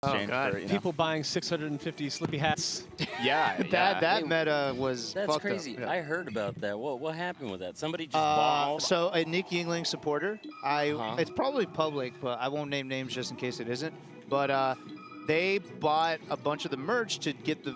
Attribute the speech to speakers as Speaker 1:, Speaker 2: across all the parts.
Speaker 1: Oh god,
Speaker 2: for,
Speaker 1: people buying 650 Slippy hats.
Speaker 2: Yeah,
Speaker 3: that meta was
Speaker 4: That's
Speaker 3: fucked
Speaker 4: crazy.
Speaker 3: up. Yeah.
Speaker 4: I heard about that. What happened with that? Somebody just bought.
Speaker 3: So a Nick Yingling supporter, it's probably public, but I won't name names just in case it isn't. But they bought a bunch of the merch to get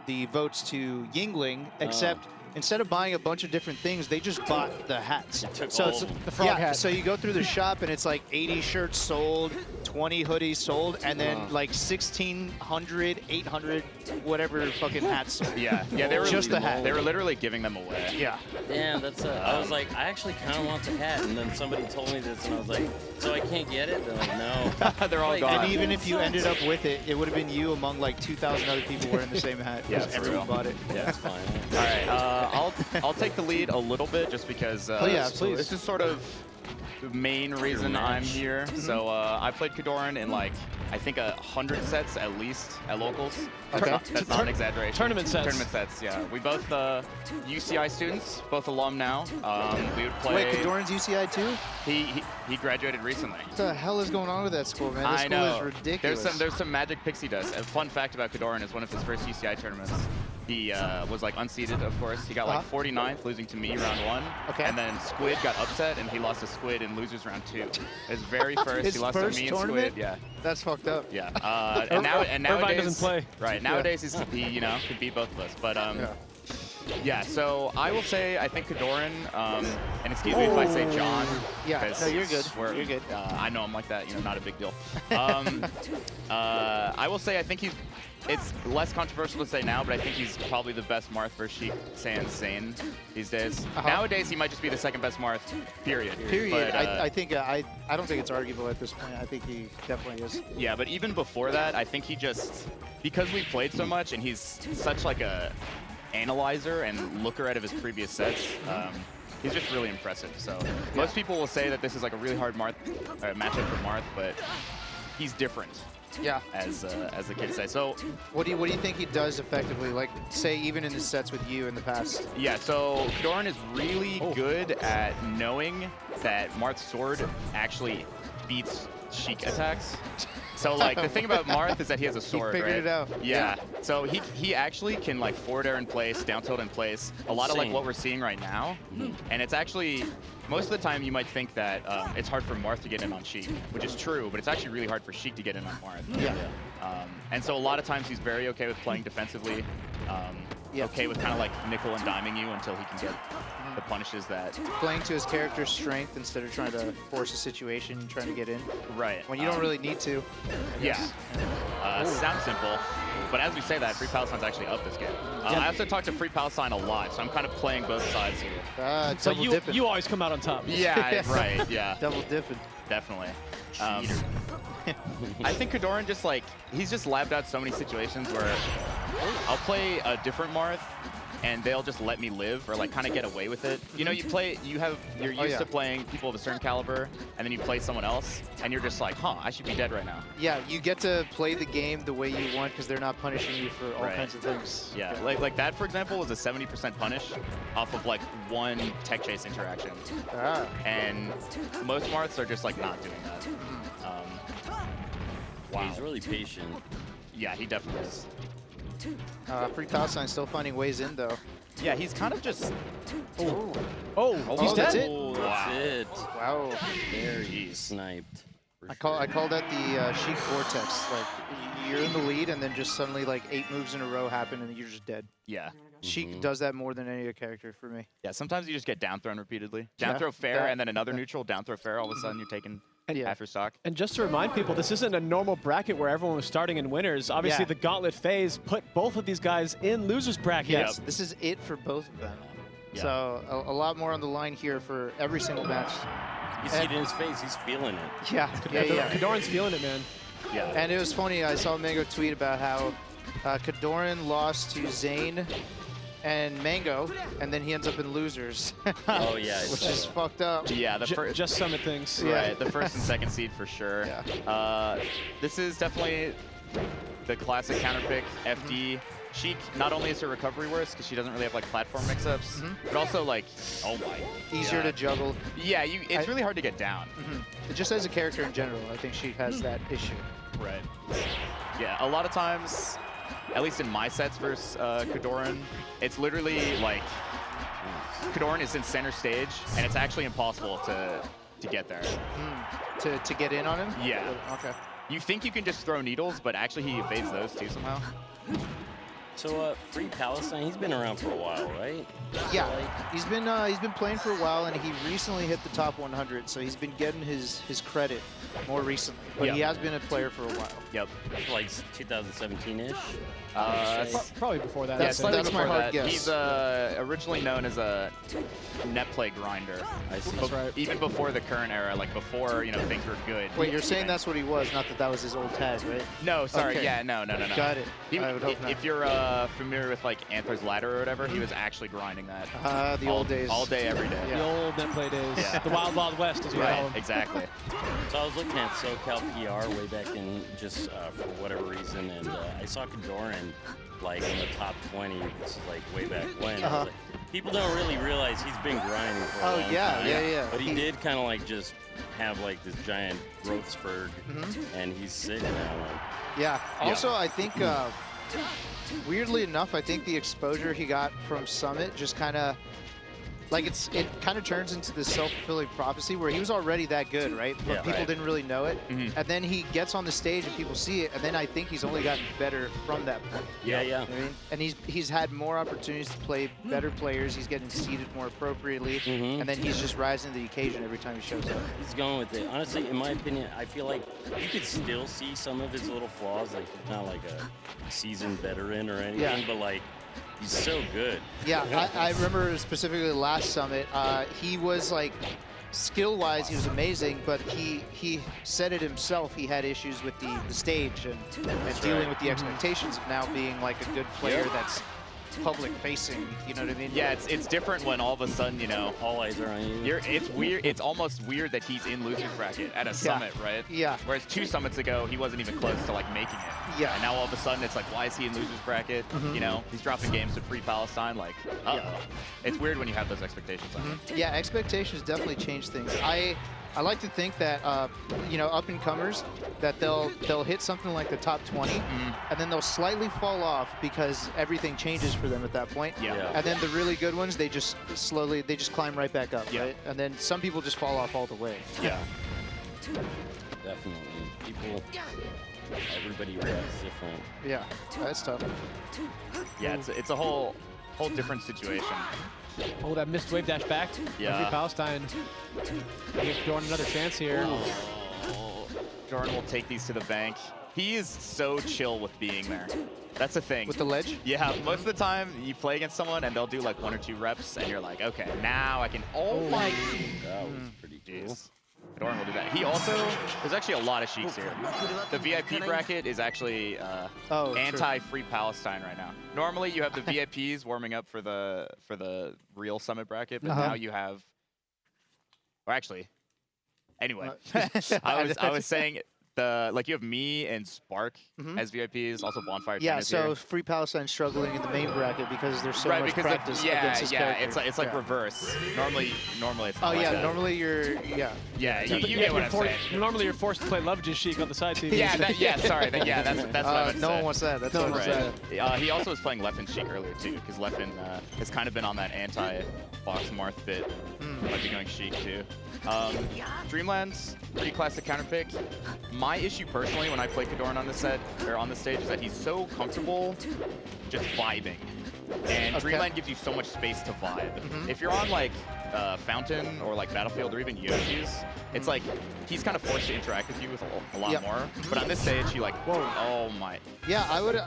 Speaker 3: the votes to Yingling, except instead of buying a bunch of different things, they just bought the hats.
Speaker 4: So
Speaker 3: it's
Speaker 1: the frog hat.
Speaker 3: So you go through the shop and it's like 80 shirts sold, 20 hoodies sold, and then like 1,600, 800, whatever fucking hats sold.
Speaker 2: Yeah, they were
Speaker 3: just the hat.
Speaker 2: They were literally giving them away.
Speaker 3: Yeah.
Speaker 4: Damn, that's. I was like, I actually kind of want the hat, and then somebody told me this, and I was like, so I can't get it? They're like, no.
Speaker 2: They're all
Speaker 4: Like,
Speaker 2: gone.
Speaker 3: And even if you ended up with it, it would have been you among like 2,000 other people wearing the same hat.
Speaker 2: Yeah,
Speaker 3: because
Speaker 2: for
Speaker 3: everyone
Speaker 2: real.
Speaker 3: bought it.
Speaker 2: Yeah,
Speaker 4: That's fine.
Speaker 2: All right, I'll take the lead a little bit just because
Speaker 3: yeah, please.
Speaker 2: This is sort of the main reason I'm here. So I played KoDoRiN in like I think 100 sets at least at locals.
Speaker 3: Okay.
Speaker 2: That's not an exaggeration.
Speaker 1: Tournament sets.
Speaker 2: Tournament sets. Yeah, we both UCI students, both alum now. We would play.
Speaker 3: Wait, KoDoRiN's UCI too?
Speaker 2: He graduated recently.
Speaker 3: What the hell is going on with that school, man? This
Speaker 2: I
Speaker 3: school
Speaker 2: know.
Speaker 3: is ridiculous.
Speaker 2: There's some magic pixie dust. A fun fact about KoDoRiN is one of his first UCI tournaments. He was like unseeded, of course. He got like 49th, losing to me round 1.
Speaker 3: Okay.
Speaker 2: And then Squid got upset, and he lost to Squid in losers round 2. His very first,
Speaker 3: His
Speaker 2: he lost
Speaker 3: first
Speaker 2: to me and
Speaker 3: tournament?
Speaker 2: Squid. Yeah.
Speaker 3: That's fucked up.
Speaker 2: Yeah. And nowadays,
Speaker 1: Irvine doesn't play.
Speaker 2: Right. Nowadays, he's could beat both of us. But yeah. So I will say I think KoDoRiN, and excuse me if I say John.
Speaker 3: Yeah. No, you're good. You're good.
Speaker 2: I know I'm like that. Not a big deal. I will say I think it's less controversial to say now, but I think he's probably the best Marth versus Sheik sans Zane these days. Nowadays, he might just be the second best Marth, period.
Speaker 3: Period.
Speaker 2: But,
Speaker 3: I don't think it's arguable at this point. I think he definitely is.
Speaker 2: Yeah, but even before that, I think he just, because we played so much and he's such like a analyzer and looker out of his previous sets, he's just really impressive. So most people will say that this is like a really hard matchup for Marth, but he's different.
Speaker 3: Yeah.
Speaker 2: As the kids say. So
Speaker 3: what do you think he does effectively? Like, say, even in his sets with you in the past?
Speaker 2: Yeah, so KoDoRiN is really good at knowing that Marth's sword actually beats Sheik attacks. So like the thing about Marth is that he has a sword,
Speaker 3: he figured it out.
Speaker 2: Yeah. So he actually can like forward air in place, down tilt in place. A lot of like what we're seeing right now. And it's actually, most of the time you might think that it's hard for Marth to get in on Sheik, which is true, but it's actually really hard for Sheik to get in on Marth.
Speaker 3: Yeah.
Speaker 2: And so a lot of times he's very okay with playing defensively. Okay with kind of like nickel and diming you until he can get the punishes that.
Speaker 3: Playing to his character's strength instead of trying to force a situation and trying to get in.
Speaker 2: Right.
Speaker 3: When you don't really need to.
Speaker 2: Yeah. Sounds simple. But as we say that, Free Palestine's actually up this game. I also talk to Free Palestine a lot, so I'm kind of playing both sides here.
Speaker 1: So you always come out on top.
Speaker 2: Yeah, right, yeah.
Speaker 3: Double dipping.
Speaker 2: Definitely. I think KoDoRiN just like, he's just labbed out so many situations where I'll play a different Marth and they'll just let me live or like kind of get away with it. You know, you're used to playing people of a certain caliber and then you play someone else and you're just like, I should be dead right now.
Speaker 3: Yeah, you get to play the game the way you want because they're not punishing you for all kinds of things.
Speaker 2: Yeah, like that, for example, was a 70% punish off of like one tech chase interaction. And most Marths are just like not doing that.
Speaker 4: Wow. He's really patient.
Speaker 2: Yeah, he definitely is.
Speaker 3: Free Palestine still finding ways in, though.
Speaker 2: Yeah, he's kind of just...
Speaker 1: He's dead?
Speaker 3: That's it?
Speaker 4: Oh, that's it.
Speaker 3: Wow.
Speaker 4: There he's sniped.
Speaker 3: I call that the Sheik Vortex. Like, you're in the lead, and then just suddenly, like, 8 moves in a row happen, and you're just dead.
Speaker 2: Yeah.
Speaker 3: Sheik does that more than any other character for me.
Speaker 2: Yeah, sometimes you just get down thrown repeatedly. Down throw fair, and then another neutral, down throw fair, all of a sudden you're taking half your stock.
Speaker 1: And just to remind people, this isn't a normal bracket where everyone was starting in winners. Obviously, the Gauntlet phase put both of these guys in losers brackets.
Speaker 3: Yes, this is it for both of them. Yeah. So a lot more on the line here for every single match.
Speaker 4: You see it in his face, he's feeling it.
Speaker 3: Yeah,
Speaker 1: KoDoRiN's feeling it, man.
Speaker 3: Yeah. And it was funny, I saw Mango tweet about how KoDoRiN lost to Zane and Mango, and then he ends up in losers.
Speaker 4: Oh yeah,
Speaker 3: which is fucked up.
Speaker 2: Yeah,
Speaker 1: just Summit things.
Speaker 2: Right, the first and second seed for sure.
Speaker 3: Yeah.
Speaker 2: This is definitely the classic counter pick, FD. Sheik, not only is her recovery worse because she doesn't really have like platform mix-ups, but also like, oh my.
Speaker 3: Easier to juggle.
Speaker 2: Yeah, it's really hard to get down.
Speaker 3: Just as a character in general, I think she has that issue.
Speaker 2: Right. Yeah, a lot of times, at least in my sets versus KoDoRiN, it's literally like KoDoRiN is in center stage, and it's actually impossible to get there.
Speaker 3: To get in on him?
Speaker 2: Yeah.
Speaker 3: Okay.
Speaker 2: You think you can just throw needles, but actually he evades those too somehow.
Speaker 4: So, Free Palestine, he's been around for a while, right?
Speaker 3: Yeah, he's been playing for a while, and he recently hit the top 100, so he's been getting his credit more recently. But he has been a player for a while.
Speaker 2: Yep.
Speaker 4: Like 2017-ish?
Speaker 1: Probably before that.
Speaker 3: That's my hard guess.
Speaker 2: He's originally known as a net play grinder.
Speaker 4: I see.
Speaker 1: That's right.
Speaker 2: Even before the current era, like before, you know, things were good.
Speaker 3: Wait, you're saying that's what he was, not that was his old tag, right?
Speaker 2: No, sorry.
Speaker 3: Okay.
Speaker 2: Yeah, no.
Speaker 3: Got it. I would hope not.
Speaker 2: If you're familiar with like Anther's Ladder or whatever, he was actually grinding that.
Speaker 3: The old days.
Speaker 2: All day, every day.
Speaker 1: The old net play days.
Speaker 2: Yeah.
Speaker 1: The Wild Wild West, as we call
Speaker 2: Right,
Speaker 1: them.
Speaker 2: exactly.
Speaker 4: So I was looking at SoCal PR way back in just for whatever reason, and I saw KoDoRiN like in the top 20. This is like way back when. I was like, people don't really realize he's been grinding for a long time.
Speaker 3: Yeah.
Speaker 4: But he did kind of like just have like this giant growth spurt, and he's sick now. Like,
Speaker 3: Yeah. Also, I think weirdly enough, I think the exposure he got from Summit just kind of like it kind of turns into this self-fulfilling prophecy where he was already that good, right? But people didn't really know it. And then he gets on the stage and people see it, and then I think he's only gotten better from that point.
Speaker 4: Yeah.
Speaker 3: You know what I mean? And he's had more opportunities to play better players. He's getting seeded more appropriately, and then he's just rising to the occasion every time he shows up.
Speaker 4: He's going with it. Honestly, in my opinion, I feel like you could still see some of his little flaws. Like he's not like a seasoned veteran or anything, but like he's so good.
Speaker 3: Yeah, I remember specifically last Summit, he was like, skill-wise, he was amazing, but he said it himself, he had issues with the stage and dealing with the expectations of now being like a good player that's public-facing, you know what I mean?
Speaker 2: Yeah, it's different when all of a sudden, you know,
Speaker 4: All eyes are on you.
Speaker 2: it's weird. It's almost weird that he's in loser's bracket at a summit, right?
Speaker 3: Yeah.
Speaker 2: Whereas 2 summits ago, he wasn't even close to like making it.
Speaker 3: Yeah.
Speaker 2: And now all of a sudden, it's like, why is he in loser's bracket? You know, he's dropping games to Free Palestine. Like, it's weird when you have those expectations on him.
Speaker 3: Yeah, expectations definitely change things. I like to think that you know, up and comers, that they'll hit something like the top 20, and then they'll slightly fall off because everything changes for them at that point.
Speaker 2: Yeah.
Speaker 3: And then the really good ones, they just climb right back up, right? And then some people just fall off all the way.
Speaker 2: Yeah.
Speaker 4: Definitely. People, everybody reacts different.
Speaker 3: Yeah, that's tough.
Speaker 2: Yeah, it's a whole different situation.
Speaker 1: Oh, that missed wave dash back.
Speaker 2: Yeah.
Speaker 1: Free Palestine. Give KoDoRiN another chance here.
Speaker 2: Jordan will take these to the bank. He is so chill with being there. That's the thing.
Speaker 3: With the ledge?
Speaker 2: Yeah, most of the time you play against someone and they'll do like 1 or 2 reps and you're like, okay, now I can, oh my.
Speaker 4: That was pretty cool.
Speaker 2: Jeez. KoDoRiN will do that. He also, there's actually a lot of Sheiks here. The VIP bracket is actually anti-Free Palestine right now. Normally you have the VIPs warming up for the real Summit bracket, but now you have, or actually, anyway, I was saying like you have me and Spark as VIPs, also Bonfire.
Speaker 3: Yeah,
Speaker 2: Tennis
Speaker 3: so
Speaker 2: here.
Speaker 3: Free Palestine's struggling in the main bracket because there's so much practice against his character.
Speaker 2: it's like reverse. Normally it's not like that.
Speaker 3: Normally you're
Speaker 2: Yeah, you get what I'm saying.
Speaker 1: Normally you're forced to play Love Sheik on the side team.
Speaker 2: That's what I meant to
Speaker 3: no
Speaker 2: say.
Speaker 3: one wants that. That's
Speaker 1: No
Speaker 3: no
Speaker 1: one
Speaker 3: one
Speaker 1: wants
Speaker 3: wants
Speaker 1: that.
Speaker 2: He also was playing Leffen Sheik earlier too, because Leffen has kind of been on that anti-Fox Marth bit. Might be going Sheik too. Dreamland's pretty classic counter pick. My issue personally when I play KoDoRiN on this set or on the stage is that he's so comfortable just vibing. And Dreamland gives you so much space to vibe. If you're on like Fountain or like Battlefield or even Yoshi's, it's like he's kind of forced to interact with you with a lot more. But on this stage, you like, whoa, oh my.
Speaker 3: Yeah, I would.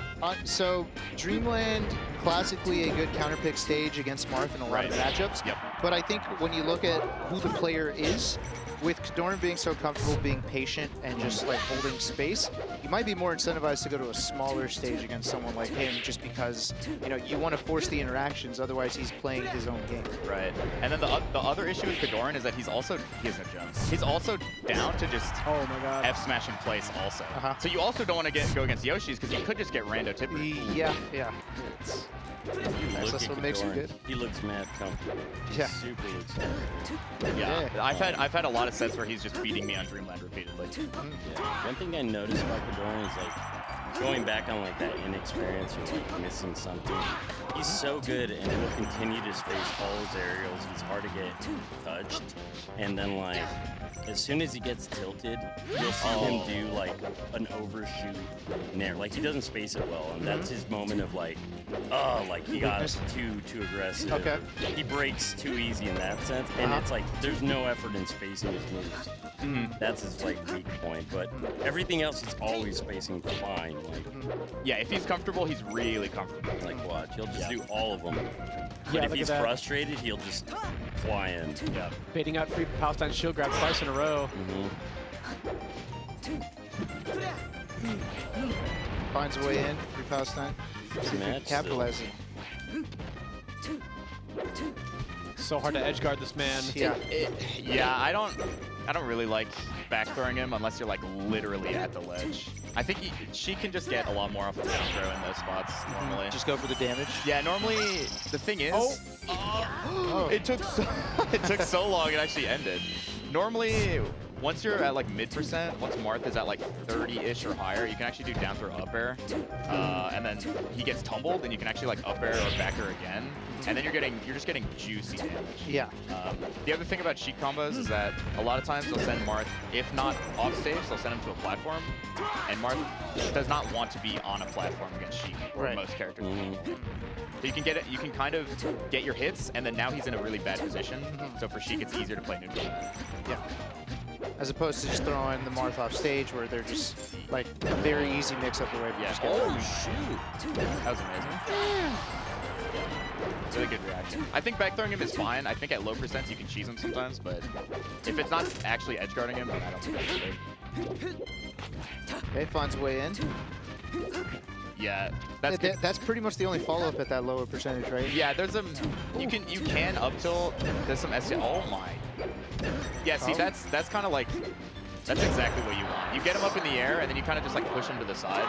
Speaker 3: So Dreamland, classically a good counterpick stage against Marth in a lot of matchups. But I think when you look at who the player is, with KoDoRiN being so comfortable being patient and just like holding space, you might be more incentivized to go to a smaller stage against someone like him just because, you know, you want to force the interactions, otherwise he's playing his own game.
Speaker 2: Right. And then the other issue with KoDoRiN is that he has no jumps. He's also down to just F smash in place also. So you also don't want to go against Yoshi's because you could just get rando tipper.
Speaker 3: Yeah. That's what makes him good.
Speaker 4: He looks mad comfortable. He super looks comfortable.
Speaker 2: Yeah. I've had a lot of sets where he's just beating me on Dreamland repeatedly.
Speaker 4: One thing I noticed about KoDoRiN is like going back on like that inexperience or like missing something, he's so good and he'll continue to space all his aerials. He's hard to get touched. And then like, as soon as he gets tilted, you'll see him do like an overshoot nair. Like he doesn't space it well, and that's his moment of like, oh, like he got too aggressive.
Speaker 3: Okay.
Speaker 4: He breaks too easy in that sense, and it's like there's no effort in spacing his moves. That's his like weak point, but everything else is always spacing fine. Like,
Speaker 2: yeah, if he's comfortable, he's really comfortable.
Speaker 4: like watch, he'll just do all of them. But
Speaker 1: Yeah,
Speaker 4: if
Speaker 1: look
Speaker 4: he's
Speaker 1: at that.
Speaker 4: frustrated, he'll just fly in.
Speaker 2: Yeah.
Speaker 1: Baiting out free Palestine shield grab twice in a row.
Speaker 3: Finds a way in for Palestine. See if he can
Speaker 4: Match
Speaker 3: capitalize it.
Speaker 1: So hard to edge guard this man.
Speaker 3: Yeah.
Speaker 2: Yeah, I don't really like back throwing him unless you're like literally at the ledge. I think she can just get a lot more off the down throw in those spots normally.
Speaker 3: Just go for the damage.
Speaker 2: Yeah, normally the thing is,
Speaker 3: Oh.
Speaker 2: it took so long it actually ended. Normally, once you're at like mid%, once Marth is at like 30-ish or higher, you can actually do down throw up air, and then he gets tumbled, and you can actually like up air or back air again, and then you're just getting juicy damage.
Speaker 3: Yeah.
Speaker 2: The other thing about Sheik combos is that a lot of times they'll send Marth, if not off stage, they'll send him to a platform, and Marth does not want to be on a platform against Sheik or
Speaker 3: Right.
Speaker 2: most characters. So you can get it. You can kind of get your hits, and then now he's in a really bad position. So for Sheik, it's easier to play neutral.
Speaker 3: Yeah. As opposed to just throwing the Marth off stage where they're just like a very easy mix-up away from just getting
Speaker 2: shoot! That was amazing. Really good reaction. I think back throwing him is fine. I think at low percents you can cheese him sometimes, but if it's not actually edge guarding him, then I don't think that's good.
Speaker 3: Okay, finds a way in.
Speaker 2: Yeah, that's good.
Speaker 3: That's pretty much the only follow-up at that lower percentage, right?
Speaker 2: Yeah, there's some. You can up tilt. There's some SC. Oh my. Yeah, see, that's kind of like. That's exactly what you want. You get him up in the air, and then you kind of just like push him to the side,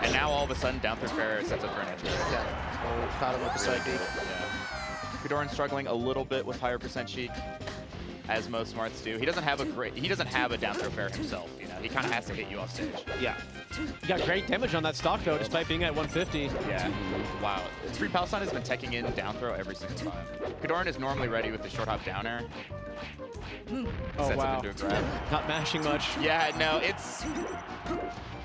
Speaker 2: and now all of a sudden down through fair sets up for an edge guard.
Speaker 3: Yeah. So caught him with the side B.
Speaker 2: Yeah. KoDoRiN struggling a little bit with higher percent Sheik, as most Smarts do. He doesn't have a down throw fair himself. You know, he kind of has to hit you off stage.
Speaker 3: Yeah.
Speaker 1: You got great damage on that stock though, despite being at 150.
Speaker 2: Yeah. Wow. Free Palestine has been teching in down throw every single time. KoDoRiN is normally ready with the short hop down air.
Speaker 1: Oh
Speaker 2: Sets
Speaker 1: wow.
Speaker 2: up into a grab.
Speaker 1: Not mashing much.
Speaker 2: Yeah, no, it's...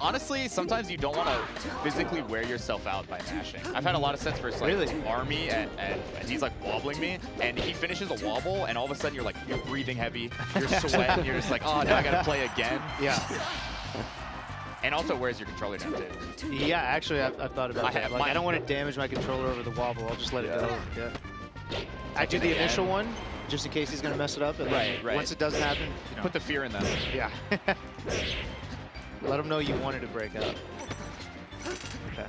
Speaker 2: Honestly, sometimes you don't want to physically wear yourself out by mashing. I've had a lot of sets versus like Army, and he's like wobbling me, and he finishes a wobble, and all of a sudden you're breathing heavy, you're sweating, you're just like, oh, now I gotta play again.
Speaker 3: Yeah.
Speaker 2: And also, where's your controller down too?
Speaker 3: Yeah, actually, I've thought about that. Like, I don't want to damage my controller over the wobble. I'll just let it go. Yeah. I do the initial one, just in case he's going to mess it up. And
Speaker 2: Right.
Speaker 3: Once it doesn't happen, you know.
Speaker 2: Put the fear in them.
Speaker 3: Yeah. Let them know you wanted to break up. Okay.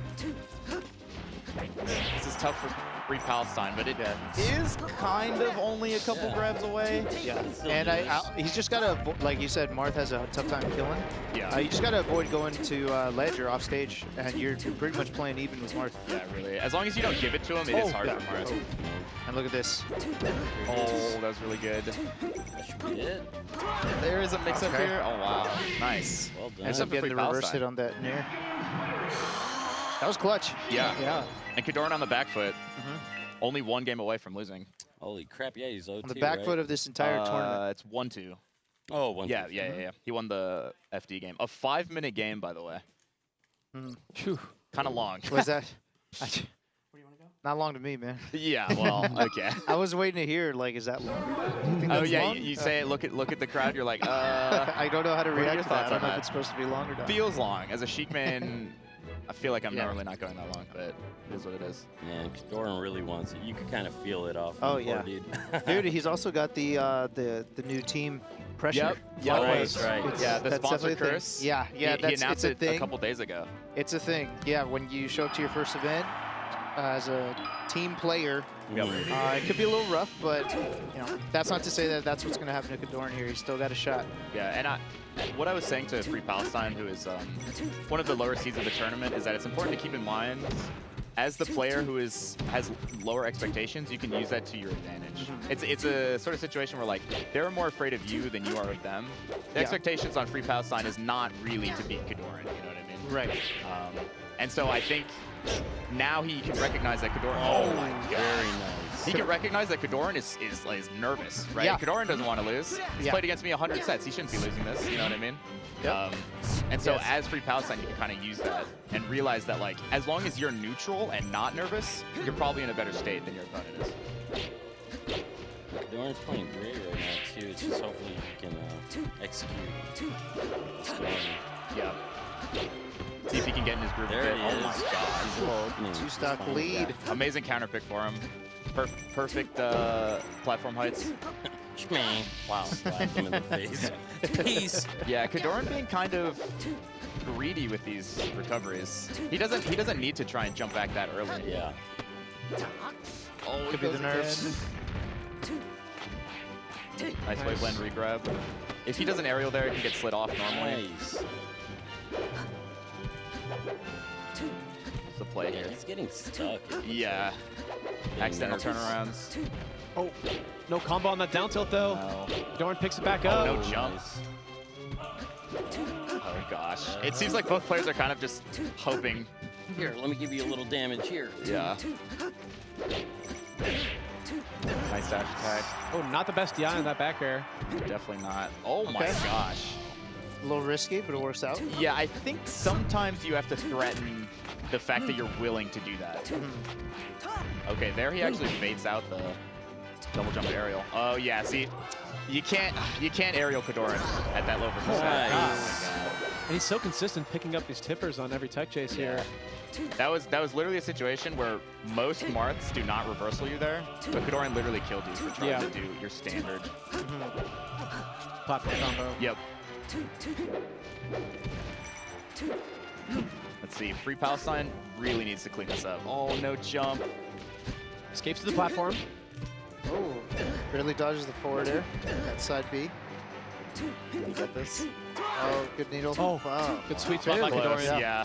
Speaker 2: This is tough for Free Palestine, but it is kind of only a couple grabs away.
Speaker 3: Yeah. And he's just got to, like you said, Marth has a tough time killing.
Speaker 2: Yeah.
Speaker 3: You just got to avoid going to ledge or off stage, and you're pretty much playing even with Marth.
Speaker 2: Yeah, really. As long as you don't give it to him, it is hard for Marth.
Speaker 3: Oh. And look at this.
Speaker 2: Oh, that was really good.
Speaker 4: That should be it.
Speaker 2: There is a mix-up here. Oh, wow. Nice.
Speaker 4: Well done.
Speaker 3: Ends up getting the reverse hit on that nair. That was clutch.
Speaker 2: Yeah.
Speaker 3: Yeah.
Speaker 2: And KoDoRiN on the back foot. Only one game away from losing.
Speaker 4: Holy crap, yeah, he's 0-2,
Speaker 3: On the back foot of this entire tournament.
Speaker 2: It's 1-2.
Speaker 4: Oh, 1-2.
Speaker 2: Yeah. He won the FD game. A 5-minute game, by the way. Kind of long.
Speaker 3: Was that? Where do you want to go? Not long to me, man.
Speaker 2: Yeah, well, okay.
Speaker 3: I was waiting to hear, like, is that long?
Speaker 2: Oh, yeah, you say it, look at the crowd, you're like,
Speaker 3: I don't know how to
Speaker 2: what are
Speaker 3: react
Speaker 2: your
Speaker 3: to that. I
Speaker 2: thoughts
Speaker 3: don't
Speaker 2: on
Speaker 3: know
Speaker 2: that?
Speaker 3: if it's supposed to be long or not.
Speaker 2: Feels long. As a Sheik man, I feel like I'm normally not going that long, but it is what it is.
Speaker 4: Man, KoDoRiN really wants it. You could kind of feel it off.
Speaker 3: Oh,
Speaker 4: the
Speaker 3: yeah.
Speaker 4: board,
Speaker 3: Dude, he's also got the new team pressure.
Speaker 2: Yep.
Speaker 4: Right.
Speaker 2: Yeah, the
Speaker 3: that's
Speaker 2: sponsor
Speaker 3: definitely a thing.
Speaker 2: curse.
Speaker 3: Yeah,
Speaker 2: He
Speaker 3: that's
Speaker 2: announced
Speaker 3: it's a
Speaker 2: it
Speaker 3: thing.
Speaker 2: a couple days ago.
Speaker 3: It's a thing. Yeah, when you show up to your first event as a team player, it could be a little rough, but you know, that's not to say that that's what's going to happen to KoDoRiN here. He's still got a shot.
Speaker 2: Yeah, and what I was saying to Free Palestine, who is one of the lower seeds of the tournament, is that it's important to keep in mind, as the player who has lower expectations, you can use that to your advantage. It's a sort of situation where like they're more afraid of you than you are of them. The expectations on Free Palestine is not really to beat KoDoRiN, you know what I mean?
Speaker 3: Right.
Speaker 2: And so I think now he can recognize that KoDoRiN. Oh my god.
Speaker 4: Very nice.
Speaker 2: He can recognize that KoDoRiN is nervous, right?
Speaker 3: Yeah.
Speaker 2: KoDoRiN doesn't want to lose. He's played against me 100 sets. He shouldn't be losing this. You know what I mean?
Speaker 3: Yep.
Speaker 2: And so as Free Palestine, you can kind of use that and realize that, like, as long as you're neutral and not nervous, you're probably in a better state than your opponent is.
Speaker 4: KoDoRiN's playing great right now too. It's just hopefully he can execute.
Speaker 2: Yeah. See if he can get in his groove.
Speaker 4: There
Speaker 2: a bit.
Speaker 4: he
Speaker 2: Oh
Speaker 4: is.
Speaker 2: my god.
Speaker 3: Two-stock lead.
Speaker 2: Amazing counter pick for him. Perfect platform heights.
Speaker 4: Wow, slapped him in the face. Peace.
Speaker 2: Yeah, KoDoRiN being kind of greedy with these recoveries. He doesn't need to try and jump back that early.
Speaker 4: Yeah.
Speaker 2: Oh,
Speaker 3: Could be the nerves.
Speaker 2: Nice wave blend regrab. If he does an aerial there, he can get slid off normally.
Speaker 4: Nice.
Speaker 2: What's the play
Speaker 4: Yeah,
Speaker 2: here?
Speaker 4: he's getting stuck.
Speaker 2: Yeah. Accidental turnarounds.
Speaker 1: Oh, no combo on that down tilt though.
Speaker 2: No.
Speaker 1: KoDoRiN picks it back
Speaker 2: Oh,
Speaker 1: up.
Speaker 2: no jump.
Speaker 4: Nice.
Speaker 2: Oh gosh. It seems like both players are kind of just hoping.
Speaker 4: Here, let me give you a little damage here.
Speaker 2: Yeah. Nice dash attack.
Speaker 1: Oh, not the best DI in that back air.
Speaker 2: Definitely not. Oh my
Speaker 3: Okay.
Speaker 2: gosh.
Speaker 3: A little risky, but it works out.
Speaker 2: Yeah, I think sometimes you have to threaten the fact that you're willing to do that. Okay, there he actually baits out the double jump aerial. Oh yeah, see, you can't aerial KoDoRiN at that low percent.
Speaker 4: Nice.
Speaker 1: And he's so consistent picking up these tippers on every tech chase here.
Speaker 2: That was literally a situation where most Marths do not reversal you there, but KoDoRiN literally killed you for trying to do your standard.
Speaker 1: Platform combo.
Speaker 2: Yep. Let's see, Free Palestine really needs to clean this up. Oh, no jump.
Speaker 1: Escapes to the platform.
Speaker 3: Oh, barely dodges the forward air. That side B.
Speaker 2: Can you get this?
Speaker 3: Oh, good needle.
Speaker 1: Oh,
Speaker 3: wow.
Speaker 1: good sweet spot by
Speaker 2: Close,
Speaker 1: KoDoRiN.
Speaker 2: yeah.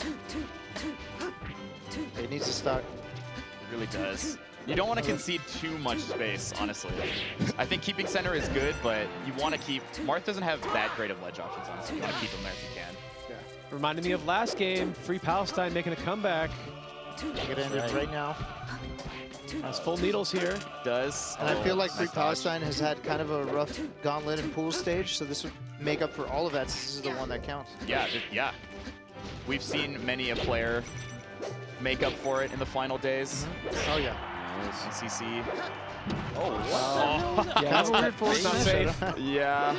Speaker 3: It needs to stock.
Speaker 2: It really does. You don't want to concede too much space, honestly. I think keeping center is good, but you want to keep... Marth doesn't have that great of ledge options, honestly. You want to keep him there if you can.
Speaker 1: Reminding me of last game, Free Palestine making a comeback.
Speaker 3: Get ended right now.
Speaker 1: Has full needles here.
Speaker 2: Does.
Speaker 3: And I feel like Free
Speaker 2: nice
Speaker 3: Palestine has had kind of a rough gauntlet and pool stage, so this would make up for all of that, since this is the one that counts.
Speaker 2: Yeah, yeah. We've seen many a player make up for it in the final days.
Speaker 3: Oh, yeah.
Speaker 2: Nice. CC.
Speaker 4: Oh,
Speaker 2: Oh.
Speaker 1: Yeah,
Speaker 3: Kind of a weird
Speaker 1: it's not safe.
Speaker 2: Yeah.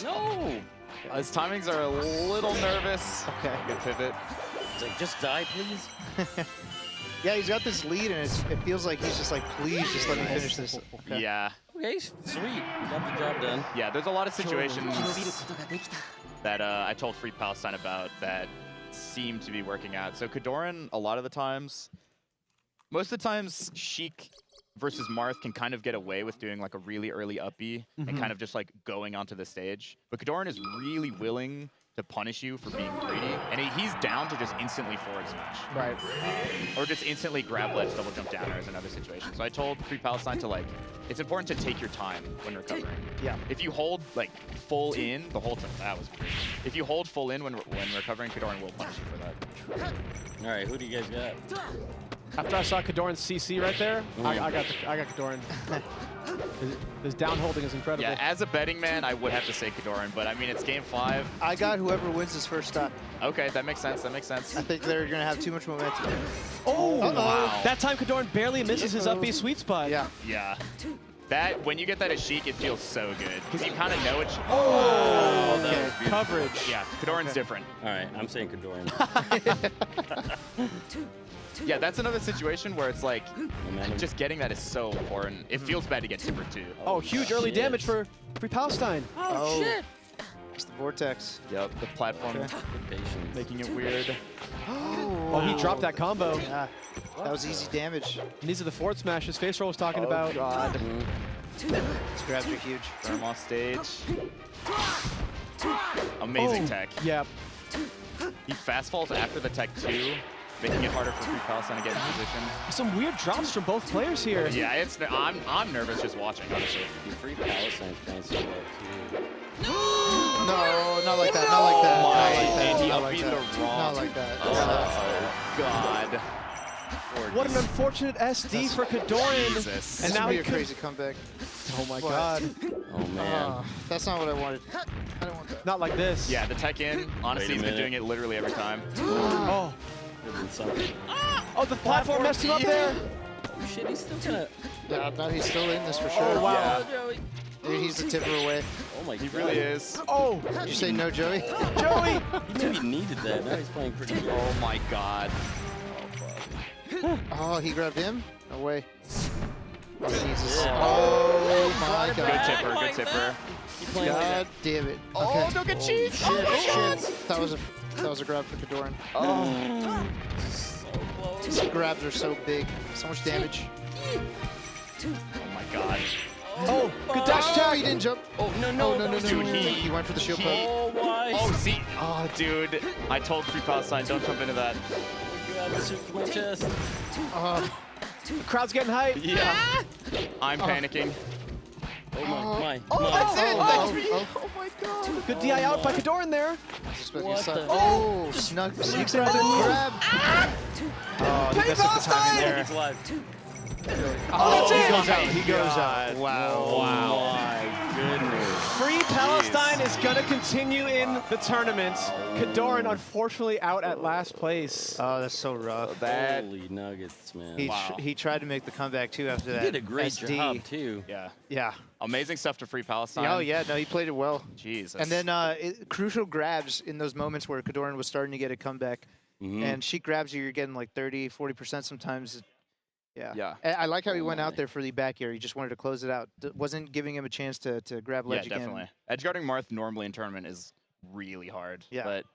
Speaker 4: no!
Speaker 2: His timings are a little nervous.
Speaker 3: Okay.
Speaker 2: Good pivot.
Speaker 4: It's like, just die, please.
Speaker 3: Yeah, he's got this lead, and it feels like he's just like, please, just let me finish this. Okay.
Speaker 2: Yeah.
Speaker 4: Okay, sweet. You got the job done.
Speaker 2: Yeah, there's a lot of situations that I told Free Palestine about that seem to be working out. So KoDoRiN, a lot of the times, most of the times, Sheik versus Marth can kind of get away with doing like a really early up B and kind of just like going onto the stage. But KoDoRiN is really willing to punish you for being greedy, and he's down to just instantly forward smash.
Speaker 3: Right.
Speaker 2: Or just instantly grab ledge, double jump down, or is another situation. So I told Free Palestine to like, it's important to take your time when recovering.
Speaker 3: Yeah.
Speaker 2: If you hold like full in the whole time, that was weird. If you hold full in when recovering, KoDoRiN will punish you for that.
Speaker 4: All right, who do you guys got?
Speaker 1: After I saw KoDoRiN's CC right there, I got KoDoRiN. His down holding is incredible.
Speaker 2: Yeah, as a betting man, I would have to say KoDoRiN, but I mean, it's game 5.
Speaker 3: I got whoever wins his first stock.
Speaker 2: Okay, that makes sense, that makes sense.
Speaker 3: I think they're going to have too much momentum.
Speaker 1: Oh,
Speaker 2: wow.
Speaker 1: That time KoDoRiN barely misses his up B sweet spot.
Speaker 3: Yeah.
Speaker 2: Yeah. That, when you get that as Sheik, it feels so good, because you kind of know it's...
Speaker 1: Oh,
Speaker 4: that was beautiful.
Speaker 1: coverage.
Speaker 2: Yeah, KoDoRiN's different.
Speaker 4: All right, I'm saying KoDoRiN.
Speaker 2: Yeah, that's another situation where it's like,
Speaker 4: Momentum.
Speaker 2: just getting that is so important. It feels bad to get timbered too.
Speaker 1: Oh, huge early
Speaker 4: shit.
Speaker 1: damage for Free Palestine.
Speaker 3: Oh, shit. It's the vortex.
Speaker 2: Yep, the platform
Speaker 3: Okay.
Speaker 4: Good patience.
Speaker 2: making it weird.
Speaker 1: Oh, he dropped that combo.
Speaker 3: Yeah. That was easy damage.
Speaker 1: And these are the forward smashes Face Roll was talking about.
Speaker 2: God.
Speaker 3: These grabs are huge.
Speaker 2: Therm off stage. Amazing tech.
Speaker 1: Yeah.
Speaker 2: He fast falls after the tech too, making it harder for Free Palestine to get in position.
Speaker 1: Some weird drops from both players here.
Speaker 2: Yeah, it's I'm nervous just watching, honestly.
Speaker 4: Free Palestine's playing so well, too.
Speaker 3: No, not like that. Not like that.
Speaker 2: Oh my,
Speaker 3: Not like that.
Speaker 2: and he
Speaker 3: Not like
Speaker 2: upbeat
Speaker 3: that.
Speaker 2: the wrong.
Speaker 3: Not like that.
Speaker 2: Oh, God.
Speaker 1: What an unfortunate SD for KoDoRiN.
Speaker 2: Jesus.
Speaker 1: And
Speaker 3: This
Speaker 1: now
Speaker 3: would be
Speaker 1: he
Speaker 3: a
Speaker 1: could.
Speaker 3: crazy comeback.
Speaker 1: Oh my
Speaker 3: But-
Speaker 1: God.
Speaker 4: Oh man.
Speaker 3: That's not what I wanted. I don't want that.
Speaker 1: Not like this.
Speaker 2: Yeah, the tech in, honestly,
Speaker 4: Wait a
Speaker 2: he's been
Speaker 4: minute.
Speaker 2: doing it literally every time.
Speaker 1: Oh.
Speaker 4: Could've been something.
Speaker 1: Oh, the platform messed him up there.
Speaker 4: Oh shit, he's still gonna.
Speaker 3: Yeah, no, he's still in this for sure.
Speaker 1: Oh, wow.
Speaker 2: Yeah.
Speaker 4: Joey.
Speaker 3: Dude, he's the tipper away.
Speaker 4: Oh my
Speaker 2: He
Speaker 4: god.
Speaker 2: really is.
Speaker 1: Oh,
Speaker 3: Did you say no, Joey?
Speaker 1: Joey.
Speaker 4: He maybe needed that. Now he's playing pretty good.
Speaker 2: Oh my God.
Speaker 4: Oh fuck.
Speaker 3: Oh, he grabbed him? No way. Oh, Jesus.
Speaker 4: Yeah.
Speaker 3: Oh, my
Speaker 2: Good
Speaker 3: God.
Speaker 2: tipper, good tipper.
Speaker 4: Keep playing like
Speaker 3: God
Speaker 4: that.
Speaker 3: damn it.
Speaker 2: Oh,
Speaker 3: Okay.
Speaker 2: don't get cheese.
Speaker 3: Shit,
Speaker 2: Oh my God.
Speaker 3: shit. That was a grab for KoDoRiN.
Speaker 2: Oh.
Speaker 4: So close.
Speaker 3: These grabs are so big. So much damage.
Speaker 2: Oh my God.
Speaker 1: Oh, good dash
Speaker 3: Oh,
Speaker 1: tag.
Speaker 3: he didn't jump.
Speaker 4: Oh no
Speaker 3: Oh, no, no, no.
Speaker 2: Dude,
Speaker 3: He went for the shield poke.
Speaker 4: Oh why?
Speaker 2: Oh, see. Oh, dude. I told Free Palestine, don't jump into that.
Speaker 4: God, this is my chest.
Speaker 1: The crowd's getting hype.
Speaker 2: Yeah. I'm panicking.
Speaker 4: Oh my.
Speaker 2: Oh, that's it.
Speaker 3: oh,
Speaker 2: That's
Speaker 3: oh.
Speaker 2: me. Oh my God.
Speaker 1: Good DI out by KoDoRiN there.
Speaker 4: What the-
Speaker 3: Oh, snug. Sneaks into the grab.
Speaker 1: Oh, he messed up the timing there.
Speaker 4: He's alive.
Speaker 1: Oh, that's
Speaker 3: He
Speaker 1: it.
Speaker 3: goes out. He goes
Speaker 2: God.
Speaker 3: out. Wow.
Speaker 4: Oh my goodness.
Speaker 1: Free Palestine is going to continue in the tournament. KoDoRiN, unfortunately, out at last place.
Speaker 3: Oh, that's so rough.
Speaker 2: That.
Speaker 4: Holy nuggets, man.
Speaker 3: He tried to make the comeback too after
Speaker 4: He
Speaker 3: that.
Speaker 4: did a great
Speaker 3: SD.
Speaker 4: job too.
Speaker 2: Yeah.
Speaker 3: Yeah.
Speaker 2: Amazing stuff to Free Palestine.
Speaker 3: Oh yeah, no, he played it well.
Speaker 2: Jeez.
Speaker 3: And then crucial grabs in those moments where KoDoRiN was starting to get a comeback.
Speaker 4: Mhm.
Speaker 3: And she grabs you, you're getting like 30, 40% sometimes. Yeah.
Speaker 2: Yeah.
Speaker 3: I like how he went
Speaker 4: my.
Speaker 3: out there for the back air. He just wanted to close it out. Wasn't giving him a chance to grab
Speaker 2: Yeah,
Speaker 3: ledge again.
Speaker 2: definitely. Edgeguarding Marth normally in tournament is really hard.
Speaker 3: Yeah.
Speaker 2: But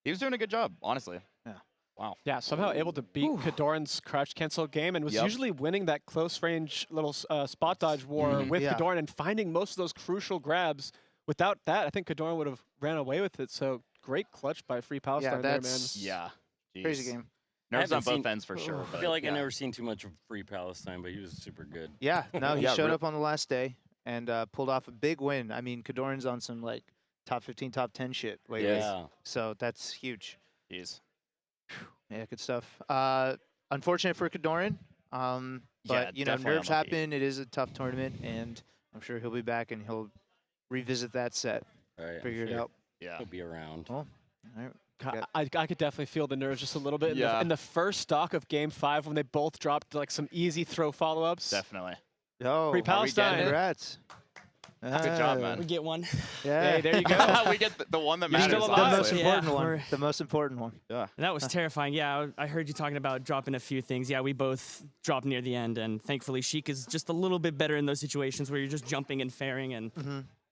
Speaker 2: he was doing a good job, honestly.
Speaker 3: Yeah.
Speaker 2: Wow.
Speaker 1: Yeah, somehow able to beat KoDoRiN's crouch cancel game and was
Speaker 2: Yep.
Speaker 1: usually winning that close range little spot dodge war with
Speaker 3: Yeah.
Speaker 1: KoDoRiN and finding most of those crucial grabs. Without that, I think KoDoRiN would have ran away with it. So great clutch by Free Palestine there, man.
Speaker 3: that's-
Speaker 2: Yeah. Jeez.
Speaker 3: Crazy game.
Speaker 2: Nerves on
Speaker 4: haven't
Speaker 2: both
Speaker 4: seen-
Speaker 2: ends for sure.
Speaker 4: I
Speaker 2: but
Speaker 4: feel like
Speaker 2: yeah.
Speaker 4: I never seen too much of Free Palestine, but he was super good.
Speaker 3: Yeah, no, he
Speaker 2: Yeah,
Speaker 3: showed
Speaker 2: re-
Speaker 3: up on the last day and pulled off a big win. I mean, KoDoRiN's on some like top 15, top 10 shit lately.
Speaker 4: Yeah.
Speaker 3: So that's huge.
Speaker 2: Jeez.
Speaker 3: Yeah, good stuff. Unfortunate for KoDoRiN, but
Speaker 2: Yeah,
Speaker 3: you know,
Speaker 2: definitely
Speaker 3: nerves
Speaker 2: unlucky.
Speaker 3: happen. It is a tough tournament, and I'm sure he'll be back and he'll revisit that set,
Speaker 4: All right.
Speaker 3: figure it out.
Speaker 2: Yeah.
Speaker 4: He'll be around.
Speaker 3: Well, all right.
Speaker 1: I could definitely feel the nerves just a little bit
Speaker 2: Yeah.
Speaker 1: in the first stock of Game 5 when they both dropped like some easy throw follow-ups.
Speaker 2: Definitely.
Speaker 3: Oh,
Speaker 1: Free Palestine.
Speaker 3: congrats.
Speaker 2: Good job, man.
Speaker 5: We get one.
Speaker 3: Yeah,
Speaker 1: Hey, there you go.
Speaker 2: we get the one that
Speaker 1: You're
Speaker 2: matters.
Speaker 1: still
Speaker 3: the
Speaker 1: alive.
Speaker 3: most
Speaker 2: honestly.
Speaker 3: important
Speaker 5: Yeah,
Speaker 3: one.
Speaker 5: we're-
Speaker 3: The most important one.
Speaker 2: Yeah.
Speaker 5: That was terrifying. Yeah, I heard you talking about dropping a few things. Yeah, we both dropped near the end, and thankfully Sheik is just a little bit better in those situations where you're just jumping and fairing, and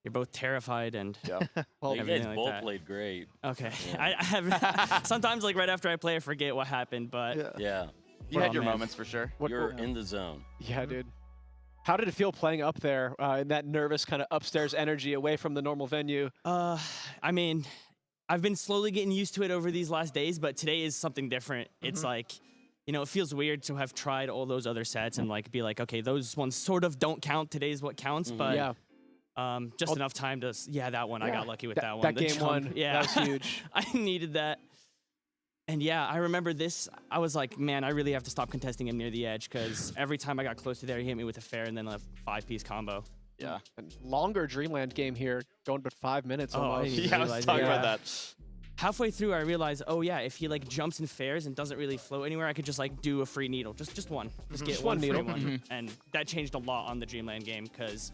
Speaker 5: you're both terrified. And
Speaker 2: Yeah.
Speaker 1: Well,
Speaker 4: You
Speaker 5: everything
Speaker 4: guys
Speaker 5: like
Speaker 4: both
Speaker 5: that.
Speaker 4: played great.
Speaker 5: okay, I have sometimes like right after I play, I forget what happened, but
Speaker 4: Yeah.
Speaker 2: You had
Speaker 5: Oh,
Speaker 2: your
Speaker 5: man.
Speaker 2: moments for sure.
Speaker 4: You're in the zone.
Speaker 1: Yeah, dude. How did it feel playing up there in that nervous kind of upstairs energy away from the normal venue?
Speaker 5: I mean, I've been slowly getting used to it over these last days, but today is something different. It's like, you know, it feels weird to have tried all those other sets and like be like, okay, those ones sort of don't count. Today's what counts, but
Speaker 1: Yeah.
Speaker 5: just enough time to, yeah, that one. I got lucky with that one.
Speaker 1: That
Speaker 5: The
Speaker 1: game
Speaker 5: jump,
Speaker 1: one,
Speaker 5: yeah,
Speaker 1: that was huge.
Speaker 5: I needed that. And yeah, I remember this. I was like, man, I really have to stop contesting him near the edge because every time I got close to there, he hit me with a fair and then a 5-piece combo.
Speaker 2: Yeah.
Speaker 1: And longer Dreamland game here, going but 5 minutes
Speaker 5: Oh, I
Speaker 1: almost.
Speaker 5: didn't
Speaker 2: Yeah, I was
Speaker 5: realize
Speaker 2: talking
Speaker 5: that.
Speaker 2: about that.
Speaker 5: Halfway through, I realized, oh yeah, if he like jumps and fares and doesn't really float anywhere, I could just like do a free needle, just one, just get
Speaker 1: Just
Speaker 5: one
Speaker 1: one
Speaker 5: free
Speaker 1: needle.
Speaker 5: one, and that changed a lot on the Dreamland game because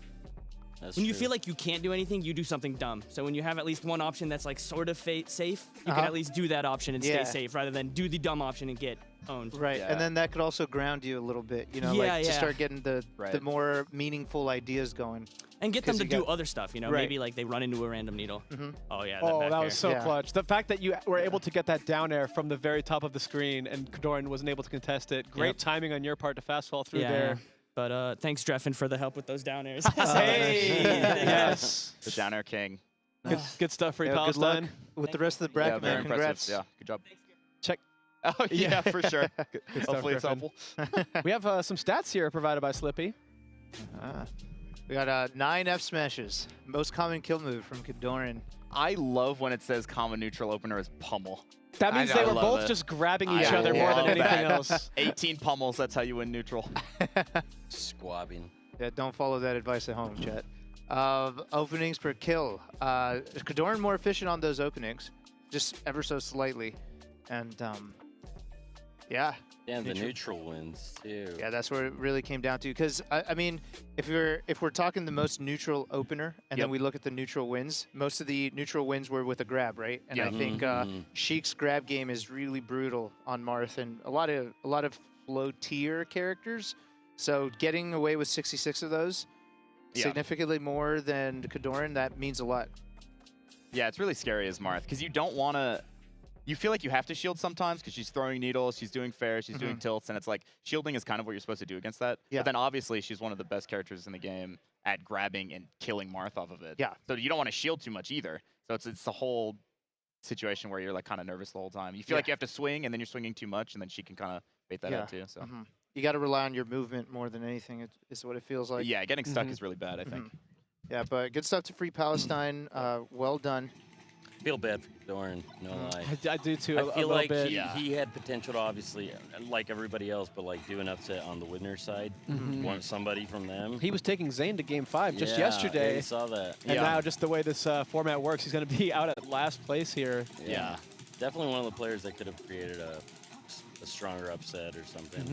Speaker 4: That's
Speaker 5: when you
Speaker 4: true.
Speaker 5: feel like you can't do anything, you do something dumb. So when you have at least one option that's like sort of safe, you can at least do that option and
Speaker 3: Yeah.
Speaker 5: stay safe rather than do the dumb option and get owned.
Speaker 3: Right,
Speaker 2: Yeah.
Speaker 3: and then that could also ground you a little bit, you know,
Speaker 5: Yeah,
Speaker 3: like to
Speaker 5: yeah.
Speaker 3: start getting the
Speaker 2: Right.
Speaker 3: more meaningful ideas going.
Speaker 5: And get them
Speaker 3: 'Cause
Speaker 5: to
Speaker 3: you
Speaker 5: do
Speaker 3: got-
Speaker 5: other stuff, you know,
Speaker 3: Right.
Speaker 5: maybe like they run into a random needle. Oh yeah,
Speaker 1: Oh,
Speaker 5: back
Speaker 1: that
Speaker 5: air.
Speaker 1: was so
Speaker 3: Yeah.
Speaker 1: clutch. The fact that you were able to get that down air from the very top of the screen and KoDoRiN wasn't able to contest it. Great
Speaker 5: Yep.
Speaker 1: timing on your part to fast fall through
Speaker 5: Yeah.
Speaker 1: there.
Speaker 5: But thanks, Dreffen, for the help with those down airs.
Speaker 1: Hey, yes.
Speaker 2: The down air king.
Speaker 1: Good stuff for
Speaker 3: Yeah, good luck
Speaker 1: Palestine.
Speaker 3: with the rest of the
Speaker 2: Yeah,
Speaker 3: bracket,
Speaker 2: very
Speaker 3: man.
Speaker 2: impressive.
Speaker 3: Congrats.
Speaker 2: Yeah, good job.
Speaker 1: Check.
Speaker 2: Oh, yeah, for sure.
Speaker 1: Good stuff,
Speaker 2: Hopefully it's
Speaker 1: Griffin.
Speaker 2: helpful.
Speaker 1: We have some stats here provided by Slippy.
Speaker 3: We got 9 F smashes. Most common kill move from KoDoRiN.
Speaker 2: I love when it says common neutral opener is pummel.
Speaker 1: That means they were both just grabbing each other more than anything else.
Speaker 2: 18 pummels, that's how you win neutral.
Speaker 4: Squabbing.
Speaker 3: Yeah, don't follow that advice at home, chat. Openings per kill. KoDoRiN more efficient on those openings, just ever so slightly. And yeah.
Speaker 4: And the neutral wins too.
Speaker 3: Yeah, that's where it really came down to. Because I mean, if we're talking the most neutral opener, and then we look at the neutral wins, most of the neutral wins were with a grab, right? And I think Sheik's grab game is really brutal on Marth, and a lot of low tier characters. So getting away with 66 of those, significantly more than KoDoRiN, that means a lot.
Speaker 2: Yeah, it's really scary as Marth, because you don't want to... You feel like you have to shield sometimes because she's throwing needles, she's doing fair, she's doing tilts, and it's like shielding is kind of what you're supposed to do against that. Yeah. But then obviously she's one of the best characters in the game at grabbing and killing Marth off of it. Yeah. So you don't want to shield too much either. So it's the whole situation where you're like kind of nervous the whole time. You feel like you have to swing, and then you're swinging too much, and then she can kind of bait that out too. So
Speaker 3: you got to rely on your movement more than anything. Is what it feels like.
Speaker 2: Yeah, getting stuck is really bad, I think.
Speaker 3: Yeah, but good stuff to free Palestine. Well done.
Speaker 4: Feel bad for KoDoRiN, no lie.
Speaker 1: I do too.
Speaker 4: I feel like he had potential to obviously, like everybody else, but like do an upset on the winner side. Want somebody from them.
Speaker 1: He was taking Zane to game 5 just yesterday.
Speaker 4: I saw that.
Speaker 1: And now just the way this format works, he's going to be out at last place here.
Speaker 4: Yeah. Definitely one of the players that could have created a stronger upset or something.